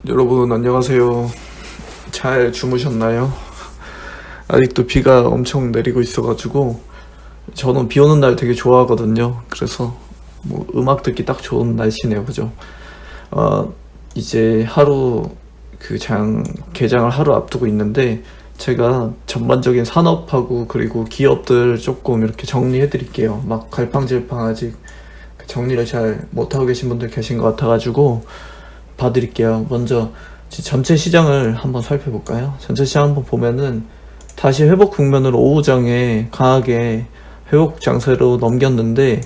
여러분 안녕하세요. 잘 주무셨나요? 아직도 비가 엄청 내리고 있어가지고 저는 비 오는 날 되게 좋아하거든요. 그래서 뭐 음악 듣기 딱 좋은 날씨네요, 그죠? 이제 하루 개장을 하루 앞두고 있는데 제가 전반적인 산업하고 그리고 기업들 조금 이렇게 정리해 드릴게요. 막 갈팡질팡 아직 정리를 잘 못하고 계신 분들 계신 것 같아가지고 봐드릴게요. 먼저 전체 시장을 한번 살펴볼까요? 전체 시장 한번 보면은 다시 회복 국면으로 오후장에 강하게 회복 장세로 넘겼는데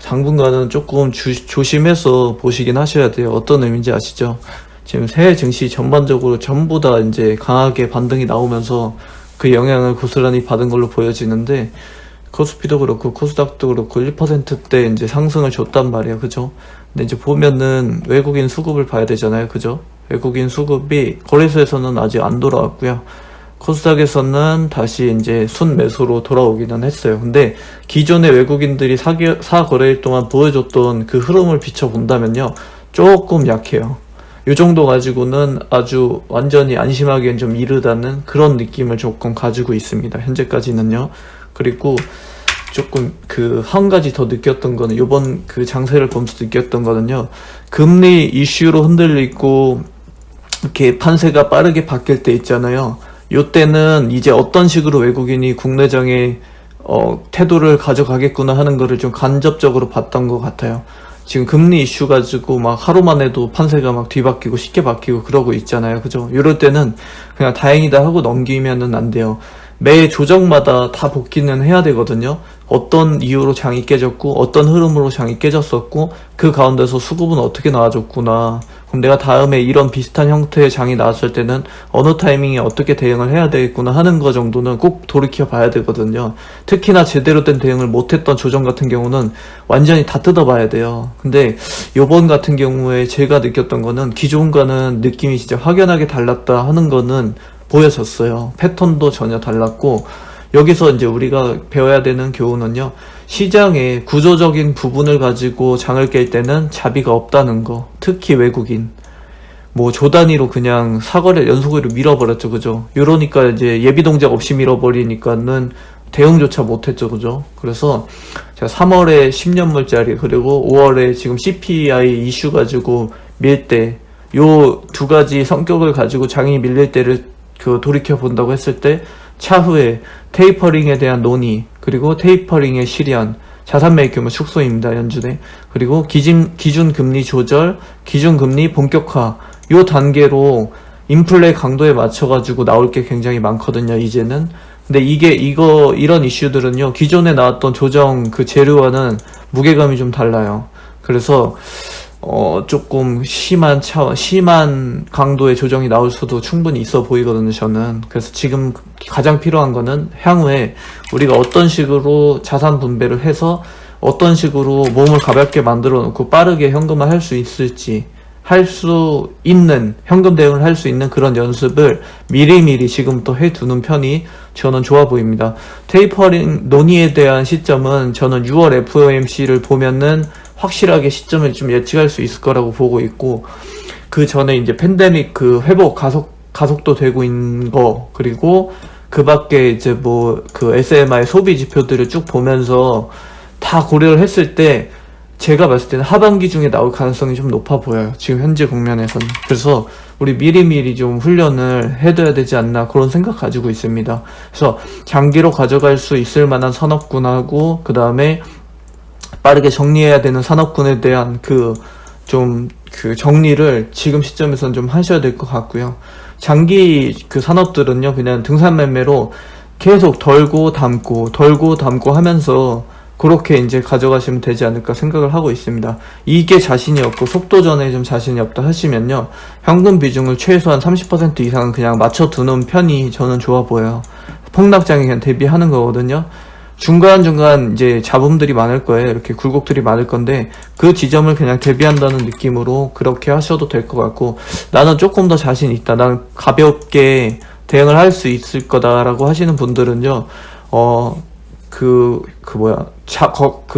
당분간은 조금 조심해서 보시긴 하셔야 돼요. 어떤 의미인지 아시죠? 지금 새해 증시 전반적으로 전부 다 이제 강하게 반등이 나오면서 그 영향을 고스란히 받은 걸로 보여지는데 코스피도 그렇고 코스닥도 그렇고 1%대 이제 상승을 줬단 말이에요. 그죠? 근데 이제 보면은 외국인 수급을 봐야 되잖아요. 그죠? 외국인 수급이 거래소에서는 아직 안 돌아왔고요. 코스닥에서는 다시 이제 순매수로 돌아오기는 했어요. 근데 기존의 외국인들이 사거래일 동안 보여줬던 그 흐름을 비춰본다면요. 조금 약해요. 이 정도 가지고는 아주 완전히 안심하기엔 좀 이르다는 그런 느낌을 조금 가지고 있습니다. 현재까지는요. 그리고 조금 한 가지 더 느꼈던 거는 요번 장세를 보면서 느꼈던 거는요. 금리 이슈로 흔들리고 이렇게 판세가 빠르게 바뀔 때 있잖아요. 요때는 이제 어떤 식으로 외국인이 국내장에 태도를 가져가겠구나 하는 거를 좀 간접적으로 봤던 것 같아요. 지금 금리 이슈 가지고 막 하루만 해도 판세가 막 뒤바뀌고 쉽게 바뀌고 그러고 있잖아요. 그죠? 이럴 때는 그냥 다행이다 하고 넘기면은 안 돼요. 매 조정마다 다 복귀는 해야 되거든요. 어떤 이유로 장이 깨졌고 어떤 흐름으로 장이 깨졌었고 그 가운데서 수급은 어떻게 나와줬구나. 그럼 내가 다음에 이런 비슷한 형태의 장이 나왔을 때는 어느 타이밍에 어떻게 대응을 해야 되겠구나 하는 거 정도는 꼭 돌이켜 봐야 되거든요. 특히나 제대로 된 대응을 못했던 조정 같은 경우는 완전히 다 뜯어봐야 돼요. 근데 요번 같은 경우에 제가 느꼈던 거는 기존과는 느낌이 진짜 확연하게 달랐다 하는 거는 보여졌어요. 패턴도 전혀 달랐고 여기서 이제 우리가 배워야 되는 교훈은요. 시장의 구조적인 부분을 가지고 장을 깰 때는 자비가 없다는 거. 특히 외국인. 뭐 조단위로 그냥 사거래 연속으로 밀어버렸죠. 그죠? 이러니까 이제 예비 동작 없이 밀어버리니까는 대응조차 못했죠. 그죠? 그래서 제가 3월에 10년물짜리 그리고 5월에 지금 CPI 이슈 가지고 밀 때 요 두 가지 성격을 가지고 장이 밀릴 때를 돌이켜 본다고 했을 때 차후에 테이퍼링에 대한 논의 그리고 테이퍼링의 실현 자산 매입 규모 축소입니다. 연준에. 그리고 기준 금리 조절 기준 금리 본격화 요 단계로 인플레 강도에 맞춰 가지고 나올 게 굉장히 많거든요. 이제는. 근데 이런 이슈들은요. 기존에 나왔던 조정 재료와는 무게감이 좀 달라요. 그래서 조금 심한 강도의 조정이 나올 수도 충분히 있어 보이거든요, 저는. 그래서 지금 가장 필요한 거는 향후에 우리가 어떤 식으로 자산 분배를 해서 어떤 식으로 몸을 가볍게 만들어 놓고 빠르게 현금화 할 수 있을지, 현금 대응을 할 수 있는 그런 연습을 미리미리 지금부터 해두는 편이 저는 좋아 보입니다. 테이퍼링 논의에 대한 시점은 저는 6월 FOMC를 보면은 확실하게 시점을 좀 예측할 수 있을 거라고 보고 있고, 그 전에 이제 팬데믹 회복 가속도 되고 있는 거, 그리고 그 밖에 이제 SMI 소비 지표들을 쭉 보면서 다 고려를 했을 때, 제가 봤을 때는 하반기 중에 나올 가능성이 좀 높아 보여요. 지금 현재 국면에서는. 그래서 우리 미리미리 좀 훈련을 해둬야 되지 않나 그런 생각 가지고 있습니다. 그래서 장기로 가져갈 수 있을 만한 산업군하고 그 다음에 빠르게 정리해야 되는 산업군에 대한 정리를 지금 시점에서는 좀 하셔야 될 것 같고요. 장기 산업들은요, 그냥 등산 매매로 계속 덜고 담고 하면서 그렇게 이제 가져가시면 되지 않을까 생각을 하고 있습니다. 이게 자신이 없고 속도전에 좀 자신이 없다 하시면요, 현금 비중을 최소한 30% 이상은 그냥 맞춰두는 편이 저는 좋아 보여요. 폭락장에 그냥 대비하는 거거든요. 중간중간 이제 잡음들이 많을 거예요. 이렇게 굴곡들이 많을 건데 그 지점을 그냥 대비한다는 느낌으로 그렇게 하셔도 될 것 같고, 나는 조금 더 자신 있다, 나는 가볍게 대응을 할 수 있을 거다라고 하시는 분들은요,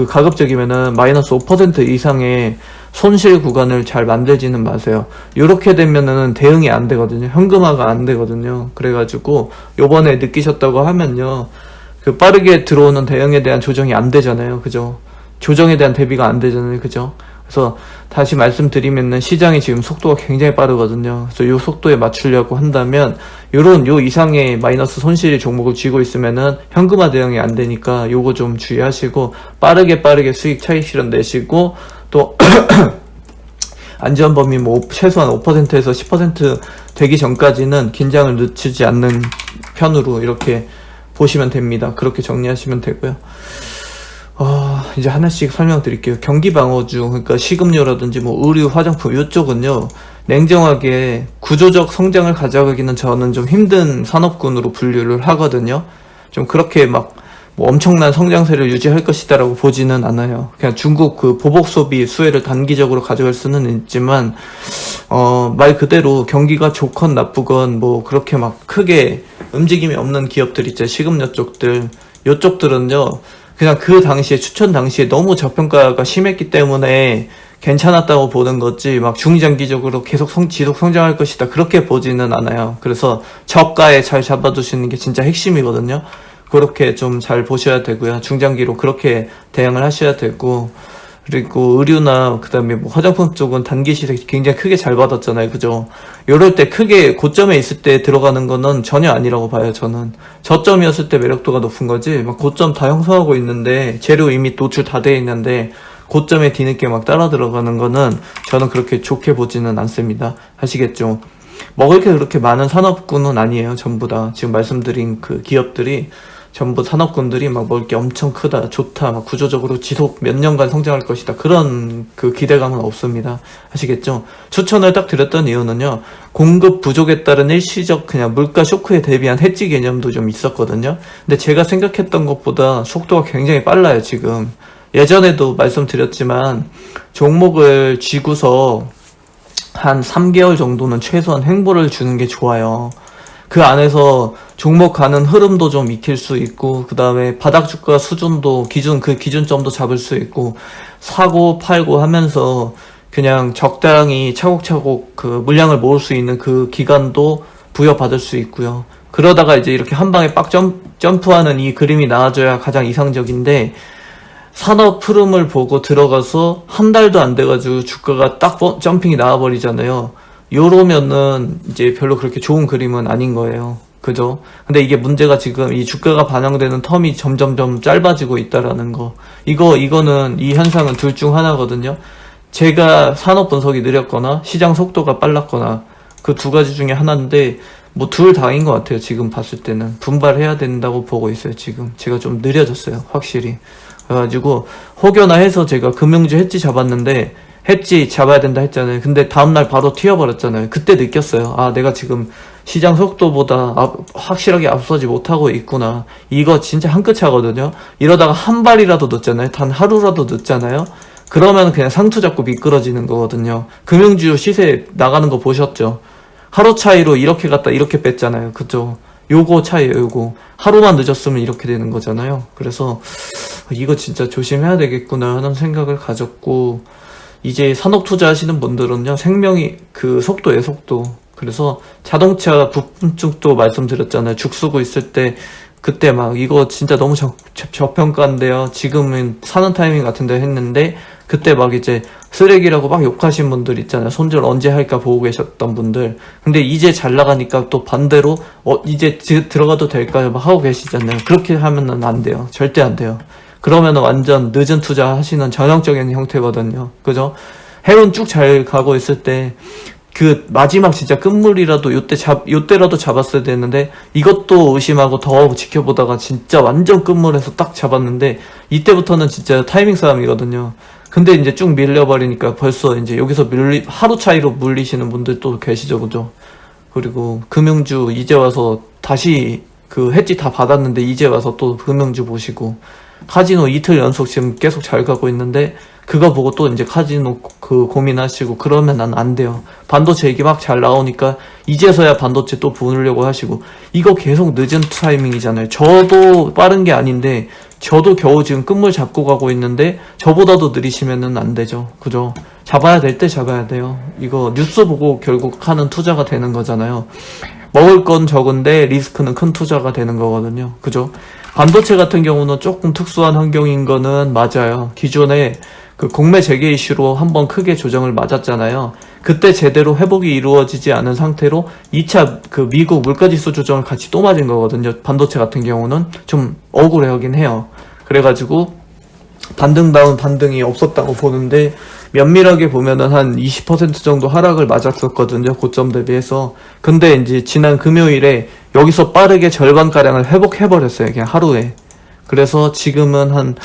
가급적이면은 마이너스 5% 이상의 손실 구간을 잘 만들지는 마세요. 이렇게 되면은 대응이 안 되거든요. 현금화가 안 되거든요. 그래가지고 요번에 느끼셨다고 하면요, 그 빠르게 들어오는 대응에 대한 조정이 안 되잖아요. 그죠? 조정에 대한 대비가 안 되잖아요. 그죠? 그래서 다시 말씀드리면은 시장이 지금 속도가 굉장히 빠르거든요. 그래서 요 속도에 맞추려고 한다면 요 이상의 마이너스 손실 종목을 쥐고 있으면은 현금화 대응이 안 되니까 요거 좀 주의하시고 빠르게 수익 차익 실현 내시고, 또 안전 범위 뭐 최소한 5%에서 10% 되기 전까지는 긴장을 늦추지 않는 편으로 이렇게 보시면 됩니다. 그렇게 정리하시면 되고요. 이제 하나씩 설명드릴게요. 경기방어주, 그러니까 식음료라든지 뭐 의류, 화장품, 이쪽은요, 냉정하게 구조적 성장을 가져가기는 저는 좀 힘든 산업군으로 분류를 하거든요. 좀 그렇게 막 뭐 엄청난 성장세를 유지할 것이다라고 보지는 않아요. 그냥 중국 그 보복 소비 수혜를 단기적으로 가져갈 수는 있지만, 말 그대로 경기가 좋건 나쁘건 뭐 그렇게 막 크게 움직임이 없는 기업들 있죠. 식음료 쪽들. 요쪽들은요, 그냥 그 당시에, 추천 당시에 너무 저평가가 심했기 때문에 괜찮았다고 보는 거지, 막 중장기적으로 계속 지속 성장할 것이다, 그렇게 보지는 않아요. 그래서 저가에 잘 잡아두시는 게 진짜 핵심이거든요. 그렇게 좀 잘 보셔야 되고요. 중장기로 그렇게 대응을 하셔야 되고, 그리고 의류나 그다음에 뭐 화장품 쪽은 단기 시세 굉장히 크게 잘 받았잖아요. 그죠? 요럴 때 크게 고점에 있을 때 들어가는 거는 전혀 아니라고 봐요. 저는 저점이었을 때 매력도가 높은 거지, 막 고점 다 형성하고 있는데, 재료 이미 노출 다 돼 있는데 고점에 뒤늦게 막 따라 들어가는 거는 저는 그렇게 좋게 보지는 않습니다. 아시겠죠? 먹을 게 그렇게 많은 산업군은 아니에요. 전부 다 지금 말씀드린 그 기업들이 전부 산업군들이 막 먹을 게 엄청 크다, 좋다, 막 구조적으로 지속 몇 년간 성장할 것이다, 그런 그 기대감은 없습니다. 아시겠죠? 추천을 딱 드렸던 이유는요, 공급 부족에 따른 일시적 그냥 물가 쇼크에 대비한 해지 개념도 좀 있었거든요. 근데 제가 생각했던 것보다 속도가 굉장히 빨라요. 지금 예전에도 말씀드렸지만 종목을 쥐고서 한 3개월 정도는 최소한 횡보를 주는 게 좋아요. 그 안에서 종목 가는 흐름도 좀 익힐 수 있고, 그 다음에 바닥 주가 수준도 그 기준점도 잡을 수 있고, 사고 팔고 하면서 그냥 적당히 차곡차곡 그 물량을 모을 수 있는 그 기간도 부여받을 수 있고요. 그러다가 이제 이렇게 한 방에 빡 점프하는 이 그림이 나와줘야 가장 이상적인데, 산업 흐름을 보고 들어가서 한 달도 안 돼가지고 주가가 딱 점핑이 나와버리잖아요. 요러면은 이제 별로 그렇게 좋은 그림은 아닌 거예요. 그죠? 근데 이게 문제가 지금 이 주가가 반영되는 텀이 점점점 짧아지고 있다라는 거. 이거는, 이 현상은 둘 중 하나거든요. 제가 산업 분석이 느렸거나 시장 속도가 빨랐거나 그 두 가지 중에 하나인데, 뭐 둘 다인 것 같아요. 지금 봤을 때는 분발해야 된다고 보고 있어요. 지금 제가 좀 느려졌어요, 확실히. 그래가지고 혹여나 제가 금융주 해지 잡았는데, 해지 잡아야 된다 했잖아요. 근데 다음날 바로 튀어버렸잖아요. 그때 느꼈어요. 아, 내가 지금 시장 속도보다 확실하게 앞서지 못하고 있구나. 이거 진짜 한 끗 차거든요. 이러다가 한 발이라도 늦잖아요. 단 하루라도 늦잖아요. 그러면 그냥 상투 잡고 미끄러지는 거거든요. 금융주 시세 나가는 거 보셨죠? 하루 차이로 이렇게 갔다 이렇게 뺐잖아요. 그죠? 요거 차이에요. 요거 하루만 늦었으면 이렇게 되는 거잖아요. 그래서 이거 진짜 조심해야 되겠구나 하는 생각을 가졌고, 이제 산업 투자하시는 분들은요, 생명이 그 속도예요, 속도. 그래서 자동차 부품 쪽도 말씀드렸잖아요. 죽 쓰고 있을 때, 그때 막 이거 진짜 너무 저평가인데요, 지금은 사는 타이밍 같은데 했는데, 그때 막 이제 쓰레기라고 막 욕하신 분들 있잖아요. 손절 언제 할까 보고 계셨던 분들. 근데 이제 잘 나가니까 또 반대로 이제 들어가도 될까요? 막 하고 계시잖아요. 그렇게 하면은 안 돼요. 절대 안 돼요. 그러면은 완전 늦은 투자 하시는 전형적인 형태거든요. 그죠? 해운 쭉 잘 가고 있을 때, 그 마지막 진짜 끝물이라도 요때라도 잡았어야 되는데, 이것도 의심하고 더 지켜보다가 진짜 완전 끝물에서 딱 잡았는데, 이때부터는 진짜 타이밍 싸움이거든요. 근데 이제 쭉 밀려버리니까 벌써 이제 여기서 하루 차이로 물리시는 분들도 계시죠. 그죠? 그리고 금융주 이제 와서 다시 그 해지 다 받았는데 이제 와서 또 금융주 보시고, 카지노 이틀 연속 지금 계속 잘 가고 있는데, 그거 보고 또 이제 카지노 그 고민하시고 그러면 난 안 돼요. 반도체 얘기 막 잘 나오니까 이제서야 반도체 또 보려고 하시고, 이거 계속 늦은 타이밍이잖아요. 저도 빠른 게 아닌데, 저도 겨우 지금 끝물 잡고 가고 있는데 저보다도 느리시면은 안 되죠. 그죠? 잡아야 될 때 잡아야 돼요. 이거 뉴스 보고 결국 하는 투자가 되는 거잖아요. 먹을 건 적은데 리스크는 큰 투자가 되는 거거든요. 그죠? 반도체 같은 경우는 조금 특수한 환경인 거는 맞아요. 기존에 그 공매 재개 이슈로 한번 크게 조정을 맞았잖아요. 그때 제대로 회복이 이루어지지 않은 상태로 2차 그 미국 물가지수 조정을 같이 또 맞은 거거든요. 반도체 같은 경우는 좀 억울하긴 해요. 그래가지고 반등다운 반등이 없었다고 보는데 면밀하게 보면은 한 20% 정도 하락을 맞았었거든요. 고점 대비해서. 근데 이제 지난 금요일에 여기서 빠르게 절반가량을 회복해버렸어요. 그냥 하루에. 그래서 지금은 한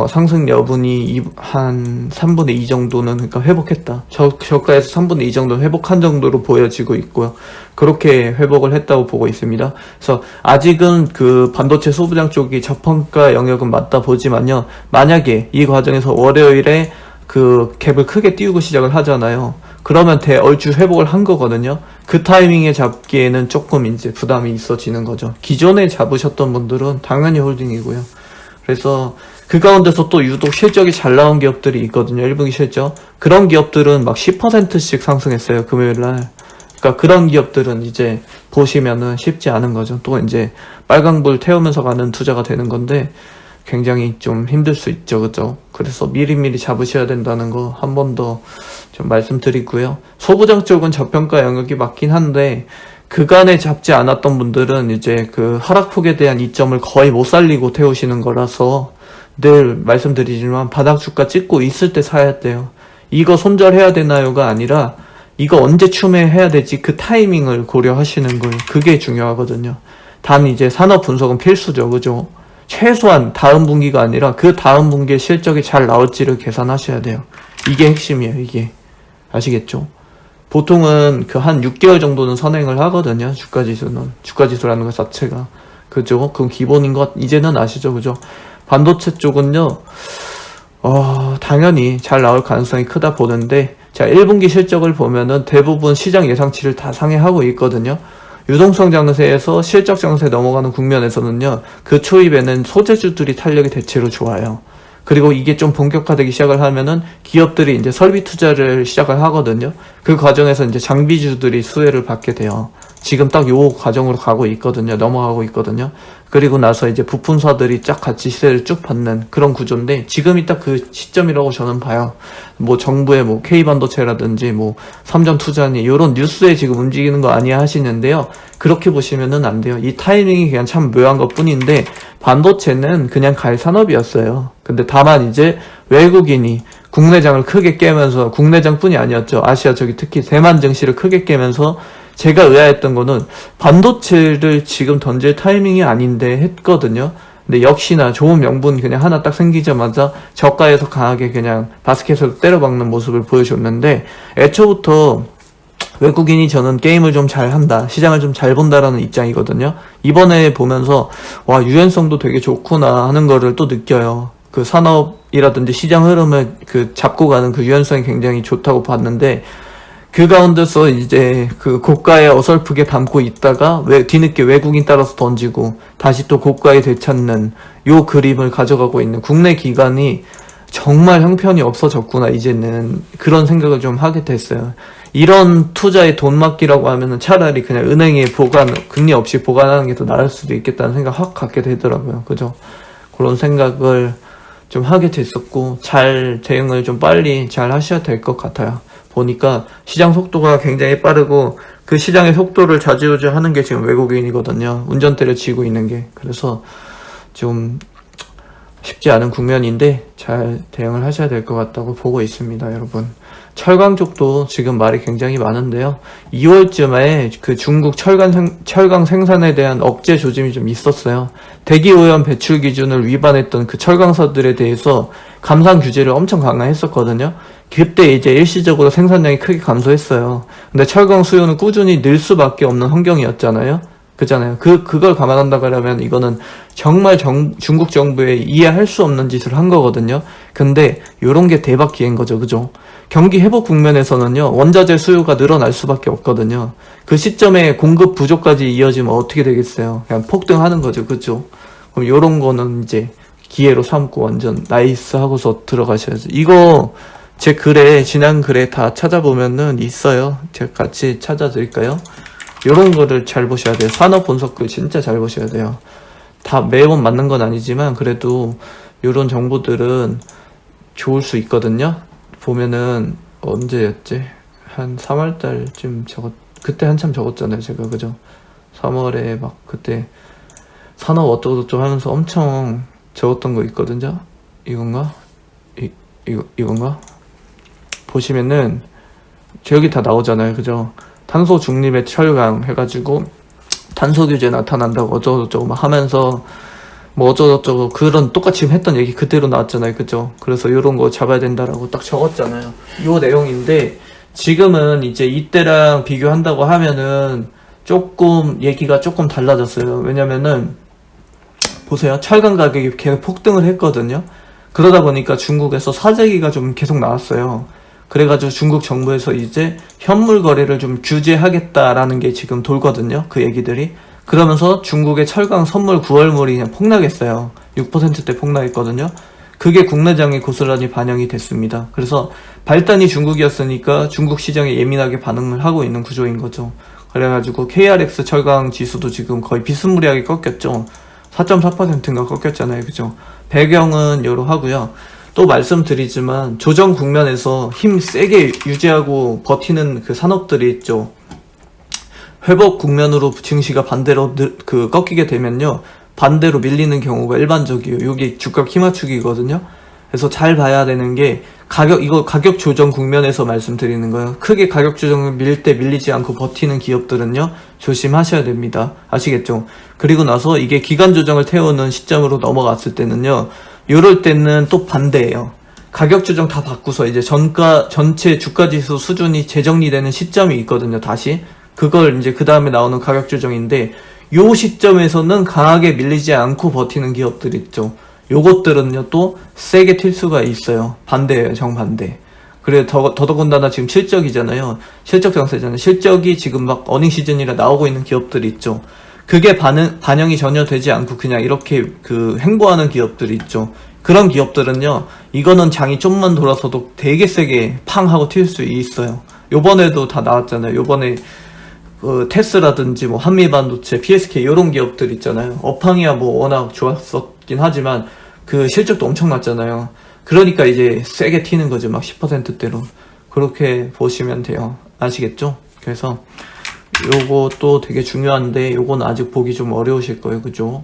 상승 여분이 한 3분의 2 정도는 그러니까 회복했다. 저가에서 3분의 2 정도 회복한 정도로 보여지고 있고요. 그렇게 회복을 했다고 보고 있습니다. 그래서 아직은 그 반도체 소부장 쪽이 저평가 영역은 맞다 보지만요. 만약에 이 과정에서 월요일에 그 갭을 크게 띄우고 시작을 하잖아요. 그러면 얼추 회복을 한 거거든요. 그 타이밍에 잡기에는 조금 이제 부담이 있어지는 거죠. 기존에 잡으셨던 분들은 당연히 홀딩이고요. 그래서 그 가운데서 또 유독 실적이 잘 나온 기업들이 있거든요. 1분기 실적. 그런 기업들은 막 10%씩 상승했어요. 금요일날. 그러니까 그런 기업들은 이제 보시면은 쉽지 않은 거죠. 또 이제 빨강불 태우면서 가는 투자가 되는 건데 굉장히 좀 힘들 수 있죠. 그죠? 그래서 미리미리 잡으셔야 된다는 거 한 번 더 좀 말씀드리고요. 소부장 쪽은 저평가 영역이 맞긴 한데 그간에 잡지 않았던 분들은 이제 그 하락폭에 대한 이점을 거의 못 살리고 태우시는 거라서 늘 말씀드리지만 바닥 주가 찍고 있을 때 사야 돼요. 이거 손절해야 되나요가 아니라 이거 언제 추매해야 되지 그 타이밍을 고려하시는 거예요. 그게 중요하거든요. 단 이제 산업 분석은 필수죠. 그죠? 최소한 다음 분기가 아니라 그 다음 분기에 실적이 잘 나올지를 계산하셔야 돼요. 이게 핵심이에요. 이게. 아시겠죠? 보통은 그 한 6개월 정도는 선행을 하거든요. 주가지수는. 주가지수라는 것 자체가. 그죠? 그건 기본인 것 이제는 아시죠? 그죠? 반도체 쪽은요. 당연히 잘 나올 가능성이 크다 보는데 자 1분기 실적을 보면은 대부분 시장 예상치를 다 상회하고 있거든요. 유동성 장세에서 실적 장세에 넘어가는 국면에서는요. 그 초입에는 소재주들이 탄력이 대체로 좋아요. 그리고 이게 좀 본격화되기 시작을 하면은 기업들이 이제 설비 투자를 시작을 하거든요. 그 과정에서 이제 장비주들이 수혜를 받게 돼요. 지금 딱 요 과정으로 가고 있거든요. 넘어가고 있거든요. 그리고 나서 이제 부품사들이 쫙 같이 시세를 쭉 받는 그런 구조인데 지금이 딱 그 시점이라고 저는 봐요. 뭐 정부의 뭐 K반도체라든지 뭐 삼성투자니 이런 뉴스에 지금 움직이는 거 아니야 하시는데요. 그렇게 보시면은 안 돼요. 이 타이밍이 그냥 참 묘한 것 뿐인데 반도체는 그냥 갈 산업이었어요. 근데 다만 이제 외국인이 국내장을 크게 깨면서 국내장뿐이 아니었죠. 아시아 저기 특히 대만 증시를 크게 깨면서 제가 의아했던 거는 반도체를 지금 던질 타이밍이 아닌데 했거든요. 근데 역시나 좋은 명분 그냥 하나 딱 생기자마자 저가에서 강하게 그냥 바스켓으로 때려박는 모습을 보여줬는데 애초부터 외국인이 저는 게임을 좀 잘한다, 시장을 좀 잘 본다라는 입장이거든요. 이번에 보면서 와 유연성도 되게 좋구나 하는 거를 또 느껴요. 그 산업이라든지 시장 흐름을 그 잡고 가는 그 유연성이 굉장히 좋다고 봤는데 그 가운데서 이제 그 고가에 어설프게 담고 있다가 뒤늦게 외국인 따라서 던지고 다시 또 고가에 되찾는 요 그림을 가져가고 있는 국내 기관이 정말 형편이 없어졌구나 이제는 그런 생각을 좀 하게 됐어요. 이런 투자에 돈 맡기라고 하면은 차라리 그냥 은행에 금리 없이 보관하는 게 더 나을 수도 있겠다는 생각 확 갖게 되더라고요. 그죠? 그런 생각을 좀 하게 됐었고 잘 대응을 좀 빨리 잘 하셔야 될 것 같아요. 보니까 시장 속도가 굉장히 빠르고 그 시장의 속도를 좌지우지하는 게 지금 외국인이거든요. 운전대를 쥐고 있는 게. 그래서 좀 쉽지 않은 국면인데 잘 대응을 하셔야 될 것 같다고 보고 있습니다, 여러분. 철강 쪽도 지금 말이 굉장히 많은데요. 2월쯤에 그 중국 철강 생산에 대한 억제 조짐이 좀 있었어요. 대기오염 배출 기준을 위반했던 그 철강사들에 대해서 감산 규제를 엄청 강화했었거든요. 그때 이제 일시적으로 생산량이 크게 감소했어요. 근데 철강 수요는 꾸준히 늘 수밖에 없는 환경이었잖아요. 그잖아요. 그걸 감안한다 그러면 이거는 정말 중국 정부에 이해할 수 없는 짓을 한 거거든요. 근데 요런 게 대박 기회인 거죠. 그죠? 경기 회복 국면에서는요, 원자재 수요가 늘어날 수밖에 없거든요. 그 시점에 공급 부족까지 이어지면 어떻게 되겠어요? 그냥 폭등하는 거죠. 그죠? 그럼 요런 거는 이제 기회로 삼고 완전 나이스 하고서 들어가셔야죠. 이거 제 글에, 지난 글에 다 찾아보면은 있어요. 제가 같이 찾아드릴까요? 요런 거를 잘 보셔야 돼요. 산업 분석글 진짜 잘 보셔야 돼요. 다 매번 맞는 건 아니지만 그래도 요런 정보들은 좋을 수 있거든요. 보면은 언제였지? 한 3월달쯤 그때 한참 적었잖아요, 제가. 그죠? 3월에 막 그때 산업 어쩌고저쩌고 하면서 엄청 적었던 거 있거든요. 이건가? 이건가? 보시면은 여기 다 나오잖아요. 그죠? 탄소 중립의 철강 해가지고 탄소 규제 나타난다고 어쩌고저쩌고 막 하면서 뭐 어쩌고저쩌고 그런 똑같이 지금 했던 얘기 그대로 나왔잖아요. 그죠? 그래서 이런 거 잡아야 된다라고 딱 적었잖아요. 요 내용인데 지금은 이제 이때랑 비교한다고 하면은 조금 얘기가 조금 달라졌어요. 왜냐면은 보세요. 철강 가격이 계속 폭등을 했거든요. 그러다 보니까 중국에서 사재기가 좀 계속 나왔어요. 그래가지고 중국 정부에서 이제 현물 거래를 좀 규제하겠다라는 게 지금 돌거든요. 그 얘기들이. 그러면서 중국의 철강 선물 9월물이 그냥 폭락했어요. 6%대 폭락했거든요. 그게 국내장에 고스란히 반영이 됐습니다. 그래서 발단이 중국이었으니까 중국 시장에 예민하게 반응을 하고 있는 구조인 거죠. 그래가지고 KRX 철강 지수도 지금 거의 비스무리하게 꺾였죠. 4.4%인가 꺾였잖아요. 그죠? 배경은 여러 하고요. 또 말씀드리지만 조정 국면에서 힘 세게 유지하고 버티는 그 산업들이 있죠. 회복 국면으로 증시가 반대로 꺾이게 되면요. 반대로 밀리는 경우가 일반적이에요. 이게 주가 키맞추기거든요. 그래서 잘 봐야 되는 게 이거 가격 조정 국면에서 말씀드리는 거예요. 크게 가격 조정을 밀 때 밀리지 않고 버티는 기업들은요. 조심하셔야 됩니다. 아시겠죠? 그리고 나서 이게 기간 조정을 태우는 시점으로 넘어갔을 때는요. 이럴 때는 또 반대예요. 가격 조정 다 바꾸서 이제 전체 주가 지수 수준이 재정리되는 시점이 있거든요. 다시. 그걸 이제 그 다음에 나오는 가격 조정인데 요 시점에서는 강하게 밀리지 않고 버티는 기업들 있죠. 요것들은요 또 세게 튈 수가 있어요. 반대예요. 정반대. 그래 더더군다나 지금 실적이잖아요. 실적 장세잖아요. 실적이 지금 막 어닝 시즌이라 나오고 있는 기업들이 있죠. 그게 반영이 전혀 되지 않고 그냥 이렇게 행보하는 기업들이 있죠. 그런 기업들은요 이거는 장이 좀만 돌아서도 되게 세게 팡 하고 튈 수 있어요. 요번에도 다 나왔잖아요. 요번에 테스라든지 뭐 한미반도체, PSK 이런 기업들 있잖아요. 업황이야 뭐 워낙 좋았었긴 하지만 그 실적도 엄청 났잖아요. 그러니까 이제 세게 튀는 거죠. 막 10%대로. 그렇게 보시면 돼요. 아시겠죠? 그래서 요것도 되게 중요한데 요건 아직 보기 좀 어려우실 거예요. 그죠?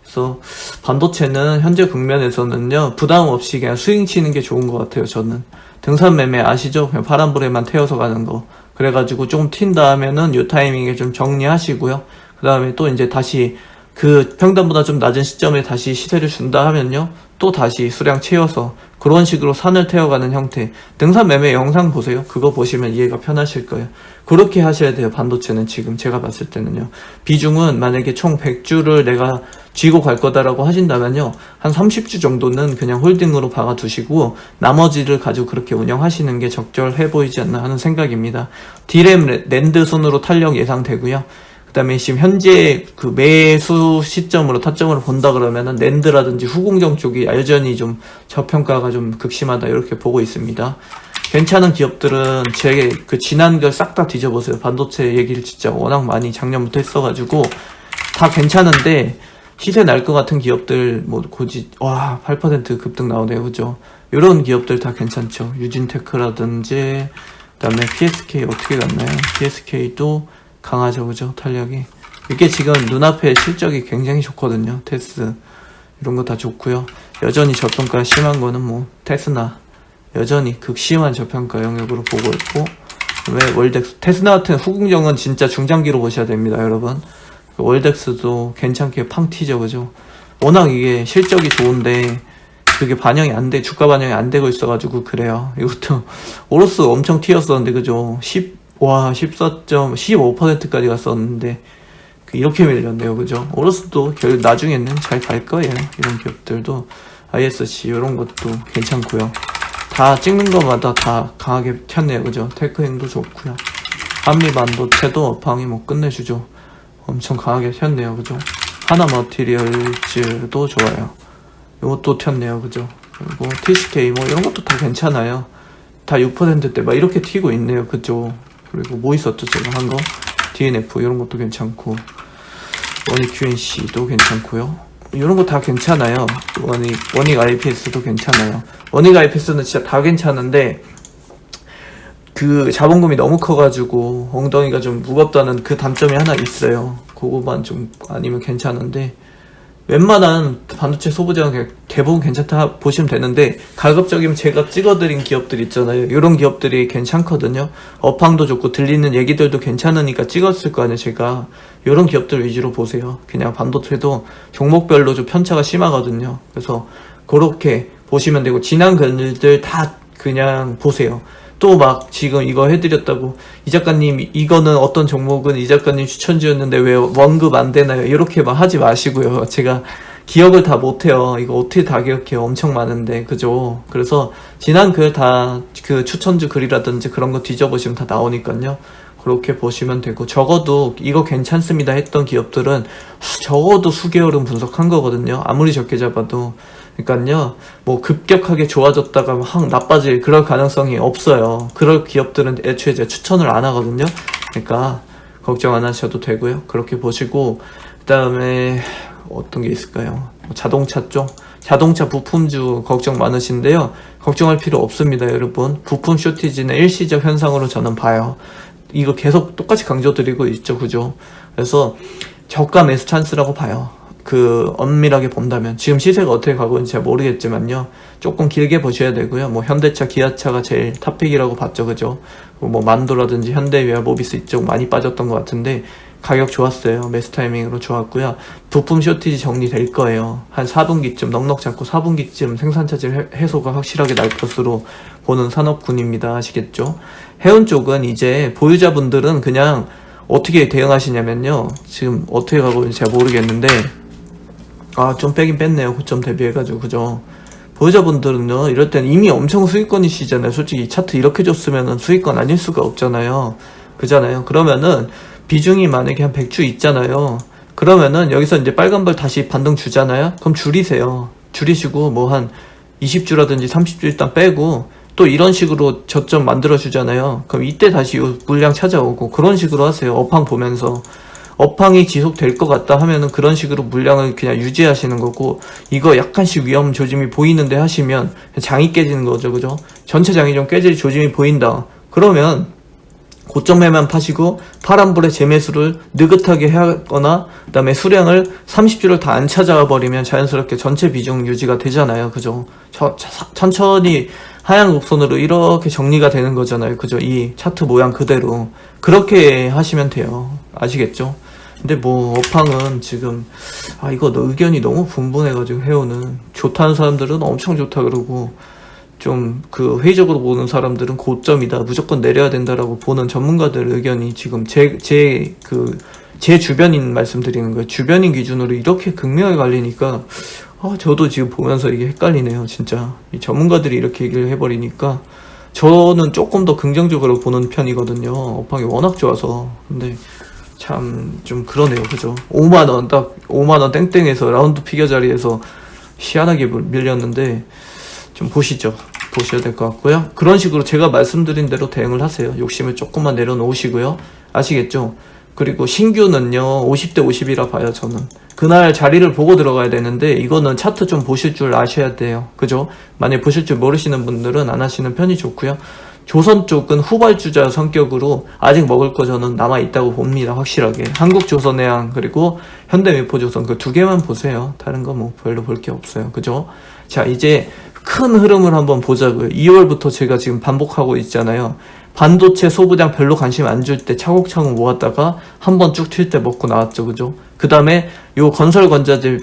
그래서 반도체는 현재 국면에서는요 부담 없이 그냥 스윙 치는 게 좋은 것 같아요. 저는 등산 매매 아시죠? 그냥 파란불에만 태워서 가는 거. 그래가지고 좀 튄 다음에는 요 타이밍에 좀 정리하시고요. 그 다음에 또 이제 다시 그 평단보다 좀 낮은 시점에 다시 시세를 준다 하면요. 또 다시 수량 채워서 그런 식으로 산을 태워가는 형태. 등산 매매 영상 보세요. 그거 보시면 이해가 편하실 거예요. 그렇게 하셔야 돼요. 반도체는 지금 제가 봤을 때는요. 비중은 만약에 총 100주를 내가 쥐고 갈 거다라고 하신다면요. 한 30주 정도는 그냥 홀딩으로 박아두시고 나머지를 가지고 그렇게 운영하시는 게 적절해 보이지 않나 하는 생각입니다. D램 랜드 순으로 탄력 예상되고요. 그 다음에 지금 현재 그 매수 시점으로 타점으로 본다 그러면은 랜드라든지 후공정 쪽이 여전히 좀 저평가가 좀 극심하다 이렇게 보고 있습니다. 괜찮은 기업들은 제 그 지난 걸 싹 다 뒤져보세요. 반도체 얘기를 진짜 워낙 많이 작년부터 했어가지고 다 괜찮은데 시세 날 것 같은 기업들 뭐 고지 8% 급등 나오네요. 그죠? 이런 기업들 다 괜찮죠. 유진테크라든지 그다음에 PSK 어떻게 갔나요? PSK도 강하죠. 그죠? 탄력이. 이게 지금 눈앞에 실적이 굉장히 좋거든요. 테스 이런 거 다 좋고요. 여전히 저평가 심한 거는 뭐 테스나 여전히 극심한 저평가 영역으로 보고 있고, 왜 월덱스 테스나 같은 후궁정은 진짜 중장기로 보셔야 됩니다. 여러분. 월덱스도 괜찮게 팡 튀죠. 그죠? 워낙 이게 실적이 좋은데 그게 반영이 안 돼, 주가 반영이 안 되고 있어가지고 그래요. 이것도 오로스 엄청 튀었었는데 그죠? 15%까지 갔었는데 이렇게 밀렸네요. 그죠? 오로스도 결국 나중에는 잘 갈 거예요. 이런 기업들도 ISC 이런 것도 괜찮고요. 다 찍는 것마다 다 강하게 튀었네요. 그죠? 테크행도 좋고요. 한미반도체도 업황이 뭐 끝내주죠. 엄청 강하게 튀었네요. 그죠? 하나머티리얼즈도 좋아요. 이것도 튀었네요. 그죠? 그리고 TCK 뭐 이런 것도 다 괜찮아요. 다 6%대 막 이렇게 튀고 있네요. 그죠? 그리고 뭐 있었죠? 제가 한 거? DNF 이런 것도 괜찮고, 원익 QNC도 괜찮고요. 이런 거 다 괜찮아요. 원익 IPS도 괜찮아요. 원익 IPS는 진짜 다 괜찮은데, 그 자본금이 너무 커가지고 엉덩이가 좀 무겁다는 그 단점이 하나 있어요. 그거만 좀 아니면 괜찮은데, 웬만한 반도체 소부장은 대부분 괜찮다 보시면 되는데, 가급적이면 제가 찍어드린 기업들 있잖아요. 이런 기업들이 괜찮거든요. 업황도 좋고 들리는 얘기들도 괜찮으니까 찍었을 거 아니에요. 제가 이런 기업들 위주로 보세요. 그냥 반도체도 종목별로 좀 편차가 심하거든요. 그래서 그렇게 보시면 되고, 지난 글들 다 그냥 보세요. 또 막 지금 이거 해드렸다고 이 작가님 이거는 어떤 종목은 이 작가님 추천주였는데 왜 원급 안 되나요? 이렇게 막 하지 마시고요. 제가 기억을 다 못해요. 이거 어떻게 다 기억해요? 엄청 많은데, 그죠? 그래서 지난 글 다 그 추천주 글이라든지 그런 거 뒤져보시면 다 나오니까요. 그렇게 보시면 되고, 적어도 이거 괜찮습니다 했던 기업들은 적어도 수개월은 분석한 거거든요. 아무리 적게 잡아도. 그러니까요, 뭐 급격하게 좋아졌다가 확 나빠질 그럴 가능성이 없어요. 그럴 기업들은 애초에 제가 추천을 안 하거든요. 그러니까 걱정 안 하셔도 되고요. 그렇게 보시고, 그 다음에 어떤 게 있을까요? 자동차 쪽, 자동차 부품주 걱정 많으신데요. 걱정할 필요 없습니다, 여러분. 부품 쇼티지는 일시적 현상으로 저는 봐요. 이거 계속 똑같이 강조드리고 있죠, 그죠? 그래서 저가 매수 찬스라고 봐요. 그 엄밀하게 본다면 지금 시세가 어떻게 가고 있는지 잘 모르겠지만요, 조금 길게 보셔야 되고요. 뭐 현대차, 기아차가 제일 탑픽이라고 봤죠, 그죠? 뭐 만도라든지 현대위아, 모비스 이쪽 많이 빠졌던 것 같은데 가격 좋았어요. 매수 타이밍으로 좋았고요. 부품 쇼티지 정리될 거예요. 한 4분기쯤 넉넉 잡고 4분기쯤 생산 차질 해소가 확실하게 날 것으로 보는 산업군입니다. 아시겠죠? 해운 쪽은 이제 보유자분들은 그냥 어떻게 대응하시냐면요, 지금 어떻게 가고 있는지 잘 모르겠는데, 좀 빼긴 뺐네요. 고점 대비해가지고, 그죠? 보유자분들은요, 이럴 땐 이미 엄청 수익권이시잖아요. 솔직히 이 차트 이렇게 줬으면은 수익권 아닐 수가 없잖아요. 그잖아요. 그러면은 비중이 만약에 한 100주 있잖아요. 그러면은 여기서 이제 빨간불 다시 반등 주잖아요. 그럼 줄이세요. 줄이시고 뭐 한 20주라든지 30주 일단 빼고, 또 이런 식으로 저점 만들어 주잖아요. 그럼 이때 다시 물량 찾아오고, 그런 식으로 하세요. 업황 보면서. 업황이 지속될 것 같다 하면은 그런 식으로 물량을 그냥 유지하시는 거고, 이거 약간씩 위험 조짐이 보이는데 하시면 장이 깨지는 거죠, 그죠? 전체 장이 좀 깨질 조짐이 보인다. 그러면 고점에만 파시고 파란불에 재매수를 느긋하게 하거나, 그 다음에 수량을 30주를 다 안 찾아와 버리면 자연스럽게 전체 비중 유지가 되잖아요, 그죠? 천천히 하향 곡선으로 이렇게 정리가 되는 거잖아요, 그죠? 이 차트 모양 그대로 그렇게 하시면 돼요. 아시겠죠? 근데 뭐 업황은 지금 이거 의견이 너무 분분해가지고, 해오는 좋다는 사람들은 엄청 좋다 그러고, 좀 그 회의적으로 보는 사람들은 고점이다, 무조건 내려야 된다라고 보는 전문가들 의견이 지금 제 주변인 말씀드리는 거예요. 주변인 기준으로 이렇게 극명하게 갈리니까 저도 지금 보면서 이게 헷갈리네요, 진짜. 이 전문가들이 이렇게 얘기를 해버리니까 저는 조금 더 긍정적으로 보는 편이거든요. 업황이 워낙 좋아서. 근데 참 좀 그러네요, 그죠? 5만원 딱 5만원 땡땡에서 라운드 피겨 자리에서 희한하게 밀렸는데, 좀 보시죠. 보셔야 될 것 같고요. 그런 식으로 제가 말씀드린 대로 대응을 하세요. 욕심을 조금만 내려놓으시고요. 아시겠죠? 그리고 신규는요, 50대 50이라 봐요, 저는. 그날 자리를 보고 들어가야 되는데, 이거는 차트 좀 보실 줄 아셔야 돼요. 그죠? 만약 보실 줄 모르시는 분들은 안 하시는 편이 좋고요. 조선 쪽은 후발주자 성격으로 아직 먹을 거 저는 남아있다고 봅니다, 확실하게. 한국조선해양, 그리고 현대미포조선, 그 두 개만 보세요. 다른 거 뭐 별로 볼 게 없어요. 그죠? 자, 이제 큰 흐름을 한번 보자고요. 2월부터 제가 지금 반복하고 있잖아요. 반도체 소부장 별로 관심 안 줄 때 차곡차곡 모았다가 한번 쭉 튈 때 먹고 나왔죠, 그죠? 그 다음에 요 건설 관자재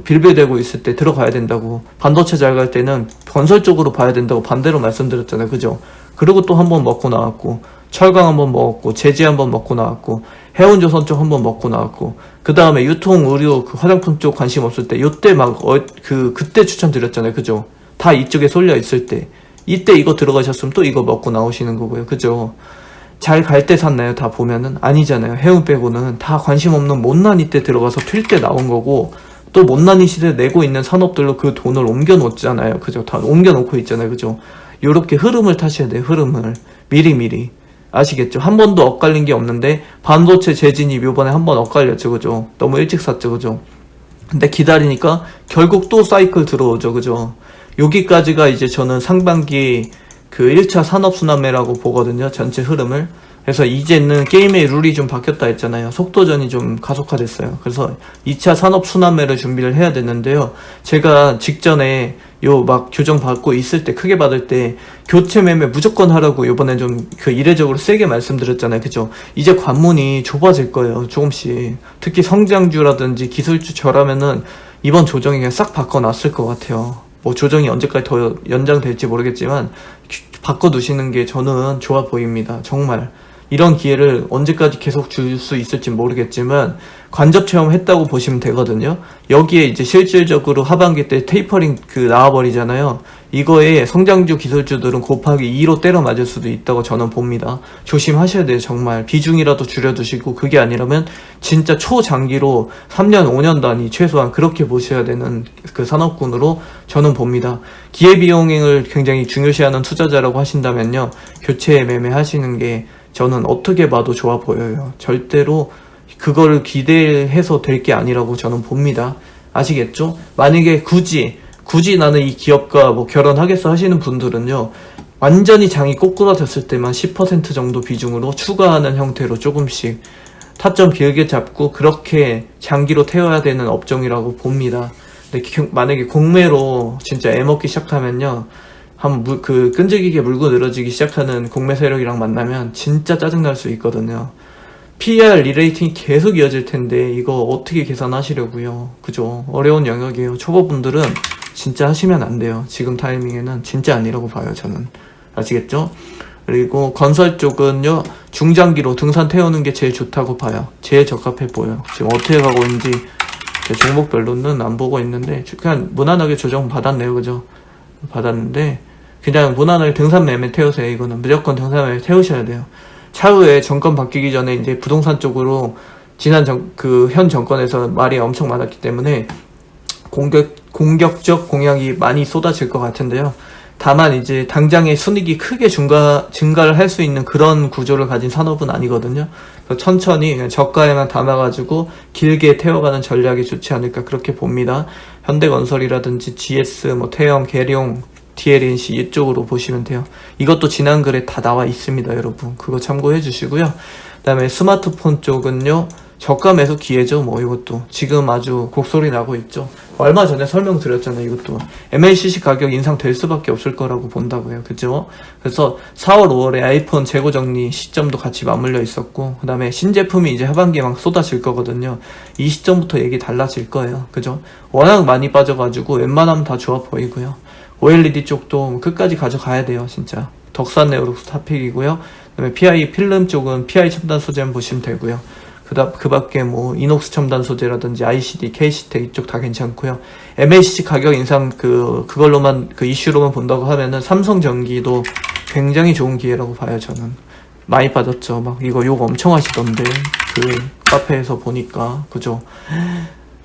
빌빌대고 있을 때 들어가야 된다고. 반도체 잘 갈 때는 건설 쪽으로 봐야 된다고 반대로 말씀드렸잖아요, 그죠? 그리고 또 한번 먹고 나왔고, 철강 한번 먹었고, 제지 한번 먹고 나왔고, 해운조선 쪽 한번 먹고 나왔고, 그 다음에 유통, 의료, 화장품 쪽 관심 없을 때, 요때 그때 추천드렸잖아요, 그죠? 다 이쪽에 쏠려 있을 때, 이때 이거 들어가셨으면 또 이거 먹고 나오시는 거고요, 그죠? 잘 갈 때 샀나요? 다 보면은 아니잖아요. 해운 빼고는 다 관심 없는 못난이 때 들어가서 튈 때 나온 거고, 또 못난이 시대 내고 있는 산업들로 그 돈을 옮겨 놓잖아요, 그죠? 다 옮겨 놓고 있잖아요, 그죠? 요렇게 흐름을 타셔야 돼요. 흐름을 미리미리. 아시겠죠? 한 번도 엇갈린 게 없는데 반도체 재진입 요번에 한 번 엇갈렸죠. 그죠? 너무 일찍 샀죠. 그죠? 근데 기다리니까 결국 또 사이클 들어오죠. 그죠? 여기까지가 이제 저는 상반기 그 1차 산업순환매라고 보거든요. 전체 흐름을. 그래서 이제는 게임의 룰이 좀 바뀌었다 했잖아요. 속도전이 좀 가속화됐어요. 그래서 2차 산업순환매를 준비를 해야 되는데요. 제가 직전에 요 막 교정 받고 있을 때, 크게 받을 때 교체 매매 무조건 하라고 요번에 좀 그 이례적으로 세게 말씀드렸잖아요. 그죠? 이제 관문이 좁아질 거예요. 조금씩. 특히 성장주라든지 기술주 저라면은 이번 조정이 그냥 싹 바꿔놨을 것 같아요. 뭐 조정이 언제까지 더 연장될지 모르겠지만 바꿔두시는 게 저는 좋아 보입니다. 정말. 이런 기회를 언제까지 계속 줄 수 있을지 모르겠지만 관접 체험했다고 보시면 되거든요. 여기에 이제 실질적으로 하반기 때 테이퍼링 그 나와버리잖아요. 이거에 성장주 기술주들은 곱하기 2로 때려 맞을 수도 있다고 저는 봅니다. 조심하셔야 돼요. 정말 비중이라도 줄여두시고, 그게 아니라면 진짜 초장기로 3년 5년 단위 최소한 그렇게 보셔야 되는 그 산업군으로 저는 봅니다. 기회비용을 굉장히 중요시하는 투자자라고 하신다면요, 교체 매매 하시는 게 저는 어떻게 봐도 좋아 보여요. 절대로 그거를 기대해서 될 게 아니라고 저는 봅니다. 아시겠죠? 만약에 굳이 나는 이 기업과 뭐 결혼하겠어 하시는 분들은요, 완전히 장이 꼬꾸라졌을 때만 10% 정도 비중으로 추가하는 형태로 조금씩 타점 길게 잡고 그렇게 장기로 태워야 되는 업종이라고 봅니다. 근데 만약에 공매로 진짜 애먹기 시작하면요, 그 끈질기게 물고 늘어지기 시작하는 공매 세력이랑 만나면 진짜 짜증날 수 있거든요. PER 리레이팅이 계속 이어질 텐데 이거 어떻게 계산하시려고요? 그죠? 어려운 영역이에요. 초보분들은 진짜 하시면 안 돼요. 지금 타이밍에는 진짜 아니라고 봐요. 저는. 아시겠죠? 그리고 건설 쪽은요, 중장기로 등산 태우는 게 제일 좋다고 봐요. 제일 적합해 보여요. 지금 어떻게 가고 있는지 종목별로는 안 보고 있는데 그냥 무난하게 조정 받았네요. 그죠? 받았는데 그냥 무난하게 등산 매매 태우세요. 이거는 무조건 등산 매매 태우셔야 돼요. 차후에 정권 바뀌기 전에 이제 부동산 쪽으로 지난 현 정권에서 말이 엄청 많았기 때문에 공격적 공약이 많이 쏟아질 것 같은데요. 다만 이제 당장의 순이익이 크게 증가를 할 수 있는 그런 구조를 가진 산업은 아니거든요. 그래서 천천히 그냥 저가에만 담아가지고 길게 태워가는 전략이 좋지 않을까 그렇게 봅니다. 현대건설이라든지 GS, 뭐 태영, 계룡, DLNC 이쪽으로 보시면 돼요. 이것도 지난 글에 다 나와 있습니다, 여러분. 그거 참고해 주시고요. 그 다음에 스마트폰 쪽은요, 저가 매수 기회죠. 뭐 이것도 지금 아주 곡소리 나고 있죠. 얼마 전에 설명드렸잖아요. 이것도 MLCC 가격 인상될 수밖에 없을 거라고 본다고요. 그죠? 그래서 4월 5월에 아이폰 재고 정리 시점도 같이 맞물려 있었고, 그 다음에 신제품이 이제 하반기에 막 쏟아질 거거든요. 이 시점부터 얘기 달라질 거예요. 그죠? 워낙 많이 빠져가지고 웬만하면 다 좋아 보이고요. OLED 쪽도 끝까지 가져가야 돼요. 진짜 덕산 네오룩스 탑픽이고요. 그 다음에 PI 필름 쪽은 PI 첨단 소재만 보시면 되고요. 그 밖에 뭐 이녹스 첨단 소재라든지 ICD, KC텍 이쪽 다 괜찮고요. MLCC 가격 인상 그걸로만 그 이슈로만 본다고 하면은 삼성전기도 굉장히 좋은 기회라고 봐요. 저는 많이 빠졌죠. 막 이거 욕 엄청 하시던데 그 카페에서 보니까. 그죠?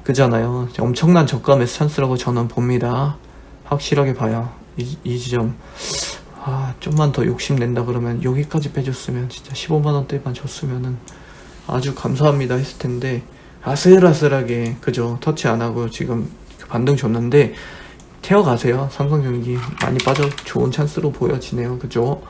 그잖아요. 엄청난 저가 매수 찬스라고 저는 봅니다. 확실하게 봐요. 이 지점. 좀만 더 욕심낸다 그러면 여기까지 빼줬으면 진짜 15만원대만 줬으면은 아주 감사합니다 했을 텐데, 아슬아슬하게, 그죠? 터치 안 하고 지금 반등 줬는데, 태워가세요. 삼성전기 많이 빠져 좋은 찬스로 보여지네요. 그죠?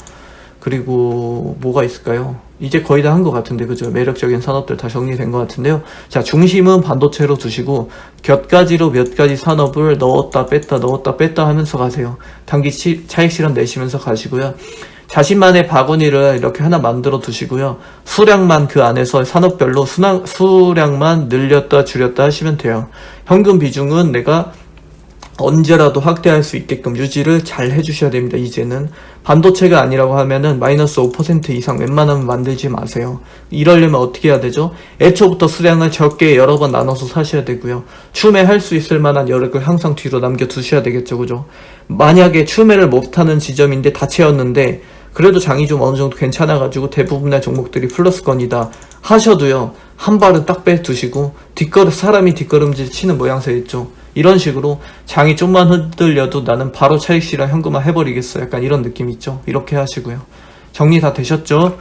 그리고 뭐가 있을까요? 이제 거의 다 한 것 같은데, 그죠? 매력적인 산업들 다 정리된 것 같은데요. 자, 중심은 반도체로 두시고 곁가지로 몇 가지 산업을 넣었다 뺐다 하면서 가세요. 단기 차익 실현 내시면서 가시고요. 자신만의 바구니를 이렇게 하나 만들어 두시고요. 수량만 그 안에서 산업별로 수량만 늘렸다 줄였다 하시면 돼요. 현금 비중은 내가 언제라도 확대할 수 있게끔 유지를 잘 해주셔야 됩니다. 이제는 반도체가 아니라고 하면은 마이너스 5% 이상 웬만하면 만들지 마세요. 이러려면 어떻게 해야 되죠? 애초부터 수량을 적게 여러 번 나눠서 사셔야 되고요. 추매할 수 있을 만한 여력을 항상 뒤로 남겨 두셔야 되겠죠. 그죠? 만약에 추매를 못하는 지점인데 다 채웠는데 그래도 장이 좀 어느 정도 괜찮아가지고 대부분의 종목들이 플러스건이다 하셔도요, 한 발은 딱 빼두시고 사람이 뒷걸음질 치는 모양새 있죠. 이런 식으로 장이 좀만 흔들려도 나는 바로 차익 실현 현금화 해버리겠어. 약간 이런 느낌 있죠. 이렇게 하시고요. 정리 다 되셨죠?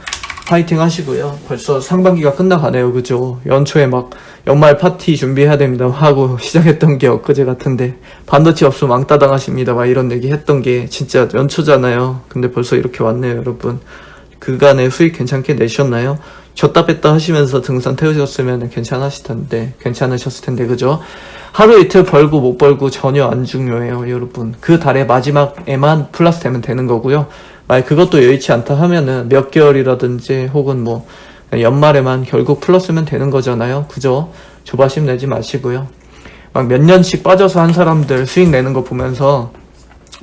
파이팅 하시고요. 벌써 상반기가 끝나가네요. 그죠? 연초에 막 연말 파티 준비해야 됩니다 하고 시작했던 게 엊그제 같은데 반도체 없으면 왕따 당하십니다 막 이런 얘기 했던 게 진짜 연초잖아요. 근데 벌써 이렇게 왔네요. 여러분, 그간의 수익 괜찮게 내셨나요? 줬다 뺐다 하시면서 등산 태우셨으면 괜찮으셨을 텐데 그죠? 하루 이틀 벌고 못 벌고 전혀 안 중요해요. 여러분, 그 달의 마지막에만 플러스 되면 되는 거고요. 만약 그것도 여의치 않다 하면은 몇 개월이라든지 혹은 뭐 연말에만 결국 플러스면 되는 거잖아요. 그죠? 조바심 내지 마시고요. 막 몇 년씩 빠져서 한 사람들 수익 내는 거 보면서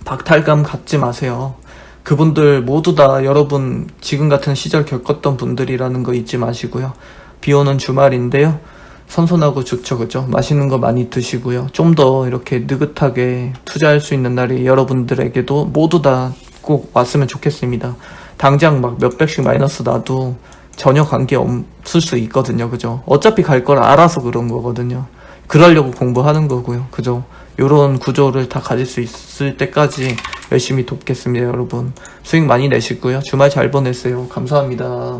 박탈감 갖지 마세요. 그분들 모두 다 여러분 지금 같은 시절 겪었던 분들이라는 거 잊지 마시고요. 비 오는 주말인데요. 선선하고 좋죠. 그죠? 맛있는 거 많이 드시고요. 좀 더 이렇게 느긋하게 투자할 수 있는 날이 여러분들에게도 모두 다 꼭 왔으면 좋겠습니다. 당장 막 몇백씩 마이너스 나도 전혀 관계 없을 수 있거든요. 그죠? 어차피 갈 걸 알아서 그런 거거든요. 그러려고 공부하는 거고요. 그죠? 요런 구조를 다 가질 수 있을 때까지 열심히 돕겠습니다. 여러분 수익 많이 내시고요. 주말 잘 보내세요. 감사합니다.